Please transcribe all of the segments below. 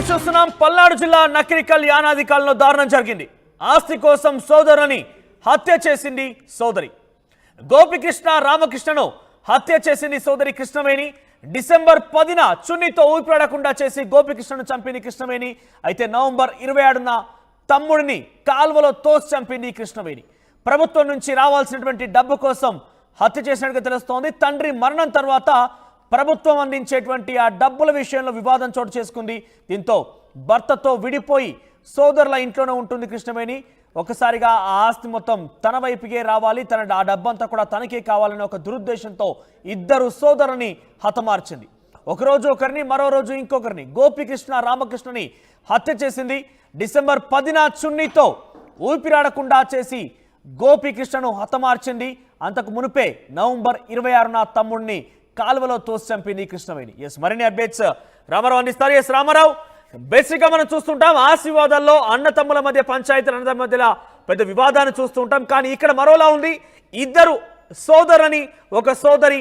News చూస్తున్నాం. పల్నాడు జిల్లా నకిరికల్ యానాది కాలంలో దారుణం జరిగింది. ఆస్తి కోసం సోదరుని హత్య చేసింది సోదరి. గోపికృష్ణ రామకృష్ణను హత్య చేసింది సోదరి కృష్ణవేణి. డిసెంబర్ 10న చున్నీతో ఊపిరాడకుండా చేసి గోపికృష్ణను చంపింది కృష్ణవేణి. అయితే నవంబర్ 27న తమ్ముడిని కాల్వలో తోసి చంపింది కృష్ణవేణి. ప్రభుత్వం నుంచి రావాల్సినటువంటి డబ్బు కోసం హత్య చేసినట్టుగా తెలుస్తోంది. తండ్రి మరణం తర్వాత ప్రభుత్వం అందించేటువంటి ఆ డబ్బుల విషయంలో వివాదం చోటు చేసుకుంది. దీంతో భర్తతో విడిపోయి సోదరుల ఇంట్లోనే ఉంటుంది కృష్ణవేణి. ఒకసారిగా ఆ ఆస్తి మొత్తం తన వైపుకే రావాలి, ఆ డబ్బంతా కూడా తనకే కావాలనే ఒక దురుద్దేశంతో ఇద్దరు సోదరుని హతమార్చింది. ఒకరోజు ఒకరిని, మరో రోజు ఇంకొకరిని గోపికృష్ణ రామకృష్ణని హత్య చేసింది. డిసెంబర్ 10న చున్నీతో ఊపిరాడకుండా చేసి గోపికృష్ణను హతమార్చింది. అంతకు మునుపే నవంబర్ 26న తమ్ముడిని కాలువలో తోసి చంపింది కృష్ణవేణి. ఎస్, మరిన్ని అప్డేట్స్ రామారావు అందిస్తారు. ఎస్ రామారావు, బేసిక్ గా మనం చూస్తుంటాం ఆస్తి వివాదాల్లో అన్న తమ్ముల మధ్య పంచాయతీల అన్నదమ్ముల మధ్య పెద్ద వివాదాన్ని చూస్తుంటాం. కానీ ఇక్కడ మరోలా ఉంది. ఇద్దరు సోదరుని ఒక సోదరి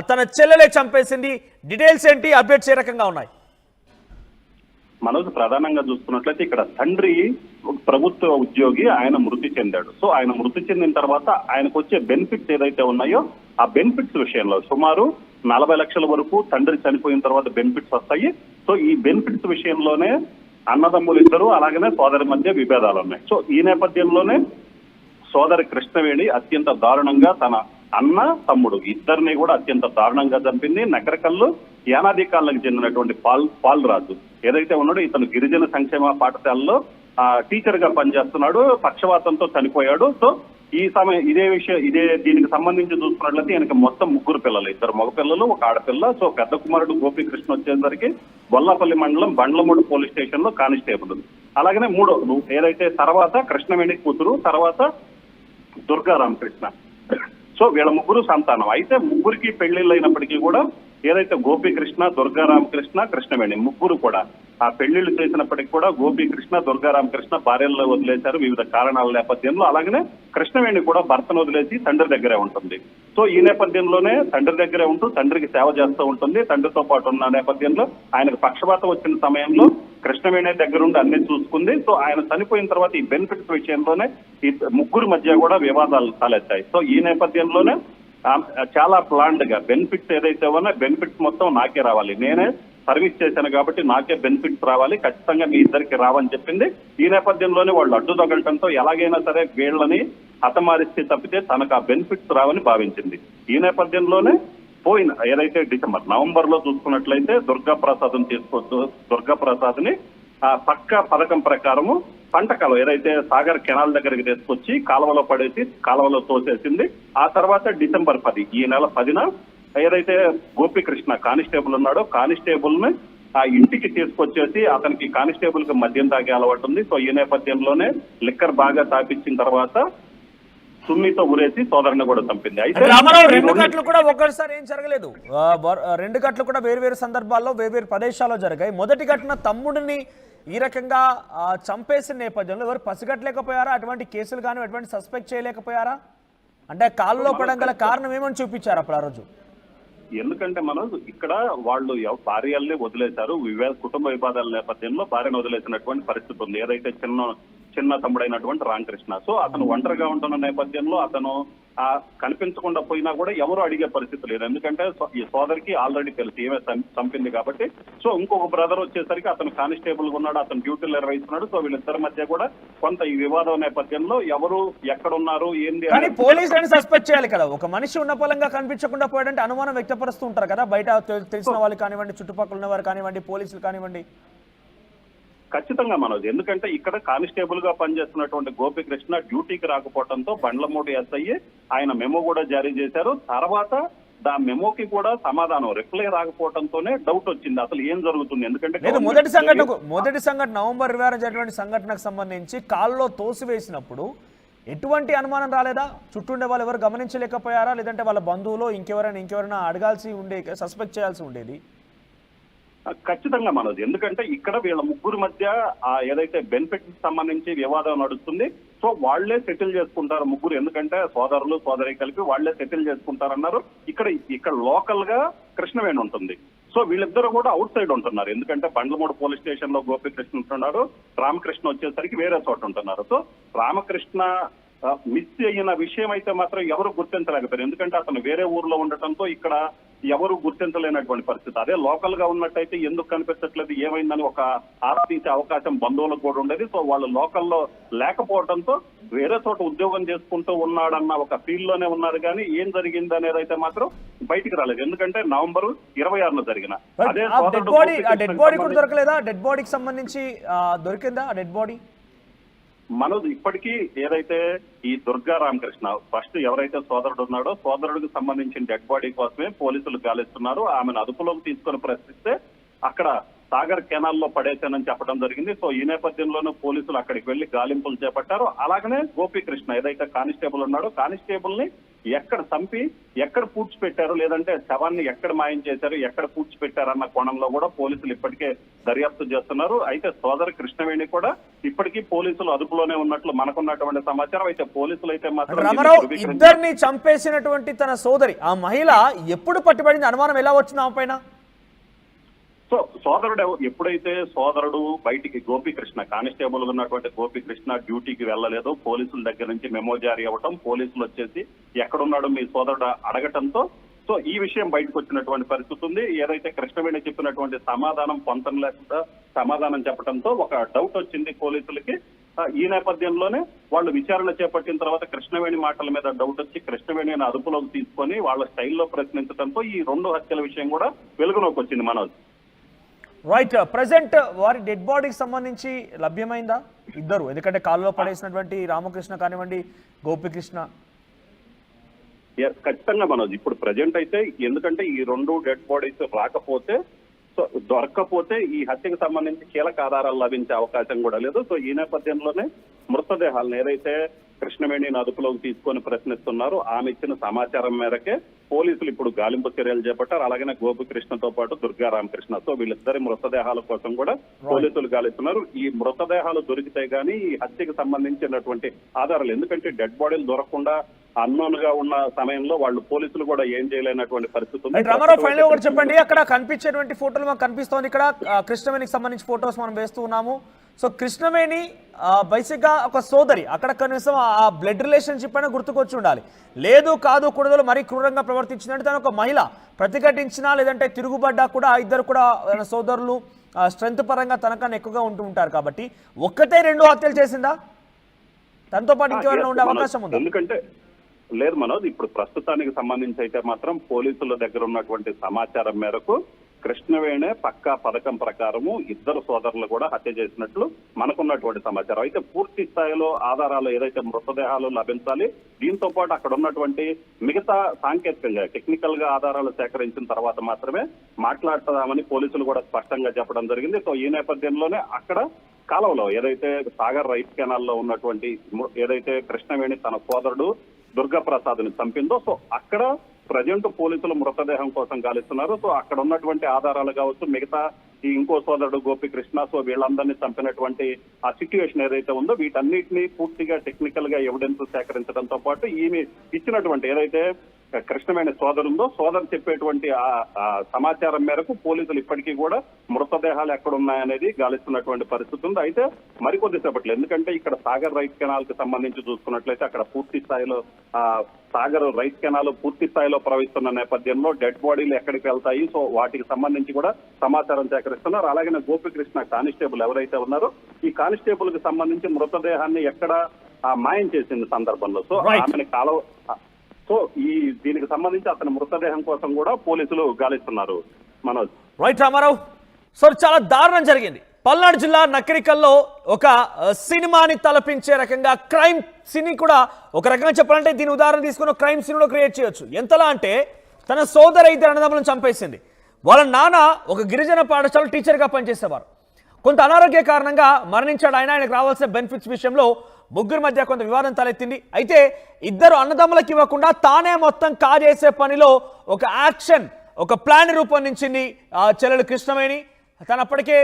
తన చెల్లెలే చంపేసింది. డీటెయిల్స్ ఏంటి, అప్డేట్స్ ఏ రకంగా ఉన్నాయి? మనోజ్, ప్రధానంగా చూసుకున్నట్లయితే ఇక్కడ తండ్రి ప్రభుత్వ ఉద్యోగి, ఆయన మృతి చెందాడు. సో ఆయన మృతి చెందిన తర్వాత ఆయనకు వచ్చే బెనిఫిట్స్ ఏదైతే ఉన్నాయో ఆ బెనిఫిట్స్ విషయంలో సుమారు 40 లక్షల వరకు తండ్రి చనిపోయిన తర్వాత బెనిఫిట్స్ వస్తాయి. సో ఈ బెనిఫిట్స్ విషయంలోనే అన్నదమ్ములు ఇద్దరు అలాగనే సోదరి మధ్య విభేదాలు ఉన్నాయి. సో ఈ నేపథ్యంలోనే సోదరి కృష్ణవేణి అత్యంత దారుణంగా తన అన్న తమ్ముడు ఇద్దరిని కూడా అత్యంత దారుణంగా చంపింది. నగరకల్లు యానాది కాళ్ళకి చెందినటువంటి పాల్రాజు ఏదైతే ఉన్నాడో ఇతను గిరిజన సంక్షేమ పాఠశాలలో టీచర్ గా పనిచేస్తున్నాడు. పక్షవాతంతో చనిపోయాడు. సో ఈ సమయం ఇదే దీనికి సంబంధించి చూసుకున్నట్లయితే ఈయనకి మొత్తం 3 పిల్లలు, 2 మగపిల్లలు, 1 ఆడపిల్ల. సో పెద్ద కుమారుడు గోపికృష్ణ వచ్చేసరికి బొల్లపల్లి మండలం బండ్లమూడు పోలీస్ స్టేషన్ లో కానిస్టేబుల్. అలాగనే ఏదైతే తర్వాత కృష్ణవేణి కూతురు, తర్వాత దుర్గా రామకృష్ణ. సో వీళ్ళ 3 సంతానం. అయితే 3కి పెళ్లిళ్ళు అయినప్పటికీ కూడా ఏదైతే గోపికృష్ణ, దుర్గా రామకృష్ణ, కృష్ణవేణి 3 కూడా ఆ పెళ్లిళ్లు చేసినప్పటికీ కూడా గోపికృష్ణ, దుర్గా రామకృష్ణ భార్యల్లో వదిలేశారు వివిధ కారణాల నేపథ్యంలో. అలాగనే కృష్ణవేణి కూడా భర్తను వదిలేసి తండ్రి దగ్గరే ఉంటుంది. సో ఈ నేపథ్యంలోనే తండ్రి దగ్గరే ఉంటూ తండ్రికి సేవ చేస్తూ ఉంటుంది. తండ్రితో పాటు ఉన్న నేపథ్యంలో ఆయనకు పక్షపాతం వచ్చిన సమయంలో కృష్ణవేణి దగ్గరుండి అన్ని చూసుకుంది. సో ఆయన చనిపోయిన తర్వాత ఈ బెనిఫిట్స్ విషయంలోనే ఈ 3 మధ్య కూడా వివాదాలు తలెత్తాయి. సో ఈ నేపథ్యంలోనే చాలా ప్లాన్డ్ గా బెనిఫిట్స్ ఏదైతే ఉన్నా బెనిఫిట్స్ మొత్తం నాకే రావాలి, నేనే సర్వీస్ చేశాను కాబట్టి నాకే బెనిఫిట్స్ రావాలి, ఖచ్చితంగా మీ ఇద్దరికి రావని చెప్పింది. ఈ నేపథ్యంలోనే వాళ్ళు అడ్డు తగలటంతో ఎలాగైనా సరే వీళ్ళని హతమారిస్తే తప్పితే తనకు ఆ బెనిఫిట్స్ రావని భావించింది. ఈ నేపథ్యంలోనే ఏదైతే నవంబర్ లో చూసుకున్నట్లయితే దుర్గాప్రసాద్ ని పక్క పథకం ప్రకారము పంట కాలువ ఏదైతే సాగర్ కెనాల్ దగ్గరికి తీసుకొచ్చి కాలువలో పడేసి కాలువలో తోసేసింది. ఆ తర్వాత డిసెంబర్ 10 ఈ నెల 10న ఏదైతే గోపికృష్ణ కానిస్టేబుల్ ఉన్నాడో కానిస్టేబుల్ ని ఆ ఇంటికి తీసుకొచ్చేసి అతనికి కానిస్టేబుల్ కి మద్యం తాగే అలవాటు ఉంది. సో ఈ నేపథ్యంలోనే లిక్కర్ బాగా తాపించిన తర్వాత సున్నితో ఉరేసి సోదరుని కూడా చంపింది. అయితే 2 ఘటనలు కూడా ఒక్కసారి ఏం జరగలేదు. 2 ఘటనలు కూడా వేరు సందర్భాల్లో వేరు ప్రదేశాల్లో జరిగాయి. మొదటి ఘటన తమ్ముడిని ఈ రకంగా చంపేసిన నేపథ్యంలో ఎవరు పసిగట్టలేకపోయారా? అటువంటి కేసులు కానీ అటువంటి సస్పెక్ట్ చేయలేకపోయారా? అంటే కాళ్ళలో పడడం గల కారణం ఏమని చూపించారు అప్పుడు ఆ రోజు? ఎందుకంటే మనం ఇక్కడ వాళ్ళు భార్యల్ని వదిలేశారు. కుటుంబ వివాదాల నేపథ్యంలో భార్యను వదిలేసినటువంటి పరిస్థితి ఉంది. ఏదైతే చిన్న తమ్ముడైనటువంటి రామకృష్ణ. సో అతను ఒంటరిగా ఉంటున్న నేపథ్యంలో అతను కనిపించకుండా పోయినా కూడా ఎవరు అడిగే పరిస్థితి లేదు. ఎందుకంటే ఈ సోదరికి ఆల్రెడీ తెలుసు ఏమే చంపింది కాబట్టి. సో ఇంకొక బ్రదర్ వచ్చేసరికి అతను కానిస్టేబుల్ గా ఉన్నాడు, అతను డ్యూటీలు నిర్వహిస్తున్నాడు. సో వీళ్ళిద్దరి మధ్య కూడా కొంత ఈ వివాదం నేపథ్యంలో ఎవరు ఎక్కడున్నారు ఏంది అని పోలీసులను సస్పెక్ట్ చేయాలి కదా. ఒక మనిషి ఉన్న పొలంగా కనిపించకుండా పోయాడంటే అనుమానం వ్యక్తపరుస్తూ ఉంటారు కదా బయట తెలిసిన వాళ్ళు కానివ్వండి, చుట్టుపక్కల ఉన్నవారు కానివ్వండి, పోలీసులు కానివ్వండి. ఖచ్చితంగా మనోజ్, ఎందుకంటే ఇక్కడ కానిస్టేబుల్ గా పనిచేస్తున్నటువంటి గోపికృష్ణ డ్యూటీకి రాకపోవడంతో బండ్లమూడి ఎస్ఐ ఆయన మెమో కూడా జారీ చేశారు. తర్వాత దా మెమోకి కూడా సమాధానం రిప్లై రాకపోవడంతోనే డౌట్ వచ్చింది అసలు ఏం జరుగుతుంది. ఎందుకంటే మొదటి సంఘటన నవంబర్ 26 జరిగినటువంటి సంఘటనకు సంబంధించి కాల్లో తోసివేసినప్పుడు ఎటువంటి అనుమానం రాలేదా? చుట్టూ వాళ్ళు ఎవరు గమనించలేకపోయారా? లేదంటే వాళ్ళ బంధువులు ఇంకెవరైనా అడగాల్సి సస్పెక్ట్ చేయాల్సి ఉండేది? ఖచ్చితంగా మనోజ్, ఎందుకంటే ఇక్కడ వీళ్ళ 3 మధ్య ఏదైతే బెనిఫిట్స్ సంబంధించి వివాదం నడుస్తుంది. సో వాళ్లే సెటిల్ చేసుకుంటారు 3, ఎందుకంటే సోదరి కలిపి వాళ్లే సెటిల్ చేసుకుంటారన్నారు. ఇక్కడ లోకల్ గా కృష్ణవేణి ఉంటుంది. సో వీళ్ళిద్దరూ కూడా అవుట్ సైడ్ ఉంటున్నారు. ఎందుకంటే బండ్లమూడు పోలీస్ స్టేషన్ లో గోపికృష్ణ ఉంటున్నారు, రామకృష్ణ వచ్చేసరికి వేరే చోట ఉంటున్నారు. సో రామకృష్ణ మిస్ అయిన విషయం అయితే మాత్రం ఎవరు గుర్తించలేకపోయారు. ఎందుకంటే అతను వేరే ఊర్లో ఉండటంతో ఇక్కడ ఎవరు గుర్తించలేనటువంటి పరిస్థితి. అదే లోకల్ గా ఉన్నట్టయితే ఎందుకు కనిపించట్లేదు ఏమైందని ఒక ఆరాధించే అవకాశం బంధువులకు కూడా ఉండేది. సో వాళ్ళు లోకల్లో లేకపోవడంతో వేరే చోట ఉద్యోగం చేసుకుంటూ ఉన్నాడన్న ఒక ఫీల్ లోనే ఉన్నారు, కానీ ఏం జరిగింది అనేది అయితే మాత్రం బయటికి రాలేదు. ఎందుకంటే నవంబర్ 26న జరిగిన అదే డెడ్ బాడీ కూడా దొరకలేదా? డెడ్ బాడీకి సంబంధించి దొరికిందా డెడ్ బాడీ? మనోజ్ ఇప్పటికీ ఏదైతే ఈ దుర్గా రామకృష్ణ ఫస్ట్ ఎవరైతే సోదరుడు ఉన్నాడో సోదరుడికి సంబంధించిన డెడ్ బాడీ కోసమే పోలీసులు గాలిస్తున్నారు. ఆమెను అదుపులోకి తీసుకొని ప్రశ్నిస్తే అక్కడ సాగర్ కెనాల్లో పడేశానని చెప్పడం జరిగింది. సో ఈ నేపథ్యంలోనూ పోలీసులు అక్కడికి వెళ్లి గాలింపులు చేపట్టారు. అలాగనే గోపీకృష్ణ ఏదైతే కానిస్టేబుల్ ఉన్నాడో కానిస్టేబుల్ ని ఎక్కడ చంపి ఎక్కడ పూడ్చిపెట్టారు, లేదంటే శవాన్ని ఎక్కడ మాయం చేశారు, ఎక్కడ పూడ్చిపెట్టారన్న కోణంలో కూడా పోలీసులు ఇప్పటికే దర్యాప్తు చేస్తున్నారు. అయితే సోదరు కృష్ణవేణి కూడా ఇప్పటికీ పోలీసులు అదుపులోనే ఉన్నట్లు మనకున్నటువంటి సమాచారం. అయితే పోలీసులు అయితే మాత్రం రామారావు ఇద్దరిని చంపేసినటువంటి తన సోదరి ఆ మహిళ ఎప్పుడు పట్టుబడింది? అనుమానం ఎలా వచ్చింది ఆమె పైన? సో సోదరుడు ఎప్పుడైతే సోదరుడు బయటికి గోపీకృష్ణ కానిస్టేబుల్ ఉన్నటువంటి గోపీకృష్ణ డ్యూటీకి వెళ్ళలేదు, పోలీసుల దగ్గర నుంచి మెమో జారీ అవ్వటం, పోలీసులు వచ్చేసి ఎక్కడున్నాడు మీ సోదరుడు అడగటంతో సో ఈ విషయం బయటకు వచ్చినటువంటి పరిస్థితి ఉంది. ఏదైతే కృష్ణవేణి చెప్పినటువంటి సమాధానం పొంతం లేకుండా సమాధానం చెప్పడంతో ఒక డౌట్ వచ్చింది పోలీసులకి. ఈ నేపథ్యంలోనే వాళ్ళు విచారణ చేపట్టిన తర్వాత కృష్ణవేణి మాటల మీద డౌట్ వచ్చి కృష్ణవేణిని అదుపులోకి తీసుకొని వాళ్ళ స్టైల్లో ప్రశ్నించడంతో ఈ 2 హత్యల విషయం కూడా వెలుగులోకి వచ్చింది మనోజ్. రైట్, ప్రెసెంట్ వారి డెడ్ బాడీకి సంబంధించి లభ్యమైందా ఇద్దరు? ఎందుకంటే కాలులో పడేసినటువంటి రామకృష్ణ కానివ్వండి, గోపికృష్ణ. ఖచ్చితంగా మనోజ్ ఇప్పుడు ప్రజెంట్ అయితే ఎందుకంటే ఈ 2 డెడ్ బాడీస్ రాకపోతే సో దొరక్కపోతే ఈ హత్యకు సంబంధించి కీలక ఆధారాలు లభించే అవకాశం కూడా లేదు. సో ఈ నేపథ్యంలోనే మృతదేహాలను ఏదైతే కృష్ణవేణిని అదుపులోకి తీసుకొని ప్రశ్నిస్తున్నారు ఆమె ఇచ్చిన సమాచారం మేరకే పోలీసులు ఇప్పుడు గాలింపు చర్యలు చేపట్టారు. అలాగనే గోపికృష్ణతో పాటు దుర్గా రామకృష్ణ, సో వీళ్ళిద్దరి మృతదేహాల కోసం కూడా పోలీసులు గాలిస్తున్నారు. ఈ మృతదేహాలు దొరికితే గానీ ఈ హత్యకు సంబంధించినటువంటి ఆధారాలు, ఎందుకంటే డెడ్ బాడీలు దొరకకుండా అన్నోన్ గా ఉన్న సమయంలో వాళ్ళు పోలీసులు కూడా ఏం చేయలేనటువంటి పరిస్థితి ఉంది. రామారావు ఫైనల్ ఒకటి చెప్పండి, అక్కడ కనిపించేటువంటి ఫోటోలు మాకు కనిపిస్తోంది. ఇక్కడ కృష్ణవేణికి సంబంధించి ఫోటోస్ మనం వేస్తూ ఉన్నాము. సో కృష్ణవేణి బేసిక్ గా ఒక సోదరి, అక్కడ కనీసం ఆ బ్లడ్ రిలేషన్షిప్ అయినా గుర్తుకొచ్చి ఉండాలి. లేదు కాదు కూడదలు మరీ క్రూరంగా ప్రవర్తించిందంటే తను ఒక మహిళ ప్రతిఘటించినా లేదంటే తిరుగుబడ్డా కూడా ఇద్దరు కూడా సోదరులు స్ట్రెంత్ పరంగా తనకన్నా ఎక్కువగా ఉంటూ ఉంటారు. కాబట్టి ఒక్కటే 2 హత్యలు చేసిందా? తనతో పాటు ఇంకెవరైనా ఉండే అవకాశం ఉందా? ఎందుకంటే లేదు మనోజ్, ఇప్పుడు ప్రస్తుతానికి సంబంధించి అయితే మాత్రం పోలీసుల దగ్గర ఉన్నటువంటి సమాచారం మేరకు కృష్ణవేణే పక్కా పథకం ప్రకారము ఇద్దరు సోదరులు కూడా హత్య చేసినట్లు మనకున్నటువంటి సమాచారం. అయితే పూర్తి స్థాయిలో ఆధారాలు ఏదైతే మృతదేహాలు లభించాలి, దీంతో పాటు అక్కడ ఉన్నటువంటి మిగతా సాంకేతికంగా టెక్నికల్ గా ఆధారాలు సేకరించిన తర్వాత మాత్రమే మాట్లాడతామని పోలీసులు కూడా స్పష్టంగా చెప్పడం జరిగింది. సో ఈ నేపథ్యంలోనే అక్కడ కాలంలో ఏదైతే సాగర్ రైట్ కెనాల్లో ఉన్నటువంటి ఏదైతే కృష్ణవేణి తన సోదరుడు దుర్గాప్రసాద్ ని చంపిందో సో అక్కడ ప్రజెంట్ పోలీసులు మృతదేహం కోసం గాలిస్తున్నారు. సో అక్కడ ఉన్నటువంటి ఆధారాలు కావచ్చు, మిగతా ఈ ఇంకో సోదరుడు గోపికృష్ణ, సో వీళ్ళందరినీ చంపినటువంటి ఆ సిచ్యువేషన్ ఏదైతే ఉందో వీటన్నిటిని పూర్తిగా టెక్నికల్ గా ఎవిడెన్స్ సేకరించడంతో పాటు ఈమె ఇచ్చినటువంటి ఏదైతే కృష్ణవేణి సోదరు ఉందో సోదరు చెప్పేటువంటి ఆ సమాచారం మేరకు పోలీసులు ఇప్పటికీ కూడా మృతదేహాలు ఎక్కడున్నాయనేది గాలిస్తున్నటువంటి పరిస్థితి ఉంది. అయితే మరికొద్దిసేపట్లో, ఎందుకంటే ఇక్కడ సాగర్ రైట్ కెనాల్ కి సంబంధించి చూసుకున్నట్లయితే అక్కడ పూర్తి స్థాయిలో సాగర్ రైట్ కెనాల్ పూర్తి స్థాయిలో ప్రవహిస్తున్న నేపథ్యంలో డెడ్ బాడీలు ఎక్కడికి వెళ్తాయి, సో వాటికి సంబంధించి కూడా సమాచారం సేకరిస్తున్నారు. అలాగే గోపికృష్ణ కానిస్టేబుల్ ఎవరైతే ఉన్నారో ఈ కానిస్టేబుల్ కి సంబంధించి మృతదేహాన్ని ఎక్కడ మాయం చేసిన సందర్భంలో సో ఆమెను సో దీనికి సంబంధించి అతని మృతదేహం కోసం కూడా పోలీసులు గాలిస్తున్నారు. మనోజ్ రైట్ రామారావు, సో చాలా దారుణం జరిగింది పల్నాడు జిల్లా నకిరికల్లో. ఒక సినిమాని తలపించే రకంగా క్రైమ్ సీన్ కూడా ఒక రకంగా చెప్పాలంటే దీని ఉదాహరణ తీసుకుని క్రైమ్ సీన్ క్రియేట్ చేయొచ్చు. ఎంతలా అంటే తన సోదర 2 అన్నదమ్ములను చంపేసింది. వాళ్ళ నాన్న ఒక గిరిజన పాఠశాల టీచర్గా పనిచేసేవారు. కొంత అనారోగ్య కారణంగా మరణించాడు ఆయన. ఆయనకు రావాల్సిన బెనిఫిట్స్ విషయంలో ముగ్గురు మధ్య కొంత వివాదం తలెత్తింది. అయితే ఇద్దరు అన్నదమ్ములకు ఇవ్వకుండా తానే మొత్తం కాజేసే పనిలో ఒక యాక్షన్, ఒక ప్లాన్ రూపొందించింది చెల్లెలు కృష్ణవేణి. తను అప్పటికే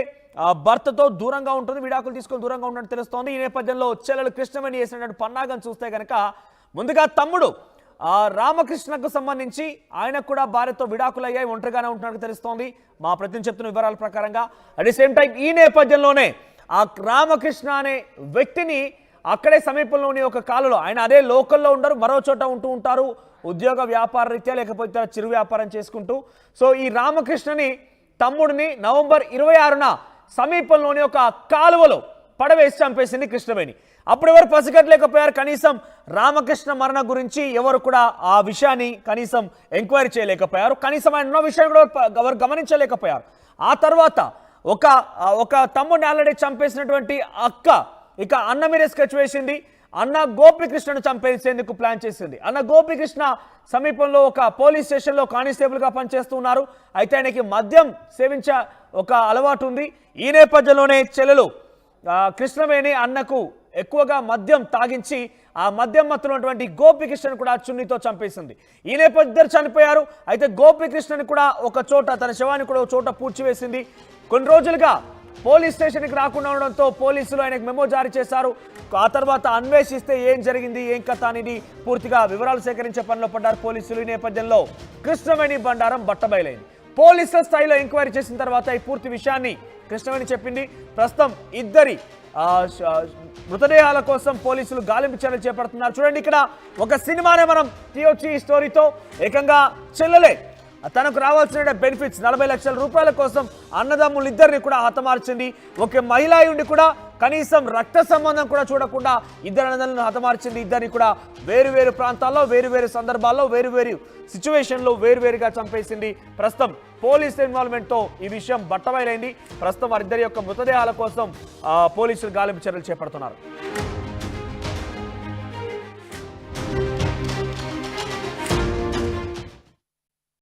భర్తతో దూరంగా ఉంటుంది, విడాకులు తీసుకొని దూరంగా ఉన్నట్టు తెలుస్తోంది. ఈ నేపథ్యంలో చెల్లెలు కృష్ణవేణి చేసినటువంటి పన్నాగం చూస్తే కనుక ముందుగా తమ్ముడు రామకృష్ణకు సంబంధించి ఆయనకు కూడా భార్యతో విడాకులయ్యాయి, ఒంటరిగానే ఉంటున్నట్టు తెలుస్తోంది మా ప్రతినిధి చెప్తున్న వివరాల ప్రకారంగా. అట్ ది సేమ్ టైం ఈ నేపథ్యంలోనే ఆ రామకృష్ణ అనే వ్యక్తిని అక్కడే సమీపంలోని ఒక కాలులో, ఆయన అదే లోకల్లో ఉండరు, మరో చోట ఉంటూ ఉంటారు, ఉద్యోగ వ్యాపార రీత్యా లేకపోతే చిరు వ్యాపారం చేసుకుంటూ. సో ఈ రామకృష్ణని తమ్ముడిని నవంబర్ 26న సమీపంలోని ఒక కాలువలో పడవేసి చంపేసింది కృష్ణవేణి. అప్పుడు ఎవరు పసిగట్టలేకపోయారు, కనీసం రామకృష్ణ మరణ గురించి ఎవరు కూడా ఆ విషయాన్ని కనీసం ఎంక్వైరీ చేయలేకపోయారు, కనీసం ఆయన ఉన్న విషయాన్ని కూడా ఎవరు గమనించలేకపోయారు. ఆ తర్వాత ఒక తమ్ముడిని ఆల్రెడీ చంపేసినటువంటి అక్క ఇక అన్న మీదే స్కెచ్ వేసింది. అన్న గోపికృష్ణను చంపేసేందుకు ప్లాన్ చేసింది. అన్న గోపికృష్ణ సమీపంలో ఒక పోలీస్ స్టేషన్లో కానిస్టేబుల్గా పనిచేస్తున్నారు. అయితే ఆయనకి మద్యం సేవించే ఒక అలవాటు ఉంది. ఈ నేపథ్యంలోనే చెల్లెలు కృష్ణవేణి అన్నకు ఎక్కువగా మద్యం తాగించి ఆ మద్యం మత్తున్నటువంటి గోపికృష్ణను కూడా చున్నీతో చంపేసింది. ఈ నేపథ్యం చనిపోయారు. అయితే గోపికృష్ణని కూడా ఒక చోట, తన శవాన్ని కూడా ఒక చోట పూడ్చివేసింది. కొన్ని రోజులుగా పోలీస్ స్టేషన్కి రాకుండా ఉండడంతో పోలీసులు ఆయనకు మెమో జారీ చేశారు. ఆ తర్వాత అన్వేషిస్తే ఏం జరిగింది, ఏం కథ అనేది పూర్తిగా వివరాలు సేకరించే పనిలో పడ్డారు పోలీసులు. ఈ నేపథ్యంలో కృష్ణవేణి బండారం బట్టబయలైంది. పోలీసుల స్థాయిలో ఎంక్వైరీ చేసిన తర్వాత ఈ పూర్తి విషయాన్ని కృష్ణవేణి చెప్పింది. ప్రస్తుతం ఇద్దరి మృతదేహాల కోసం పోలీసులు గాలింపు చర్యలు చేపడుతున్నారు. చూడండి, ఇక్కడ ఒక సినిమానే మనం తీయొచ్చు ఈ స్టోరీతో. ఏకంగా చెల్లెలే తనకు రావాల్సిన బెనిఫిట్స్ 40 లక్షల రూపాయల కోసం అన్నదమ్ములు ఇద్దరిని కూడా హతమార్చింది. ఒక మహిళ ఉండి కూడా కనీసం రక్త సంబంధం కూడా చూడకుండా ఇద్దరు అన్నదమ్ములను హతమార్చింది. ఇద్దరిని కూడా వేరు ప్రాంతాల్లో, వేరు సందర్భాల్లో, వేరు సిచ్యువేషన్లో వేరుగా చంపేసింది. ప్రస్తుతం పోలీస్ ఇన్వాల్వ్మెంట్తో ఈ విషయం బట్టబయలైంది. ప్రస్తుతం వారిద్దరి యొక్క మృతదేహాల కోసం పోలీసులు గాలింపు చర్యలు చేపడుతున్నారు.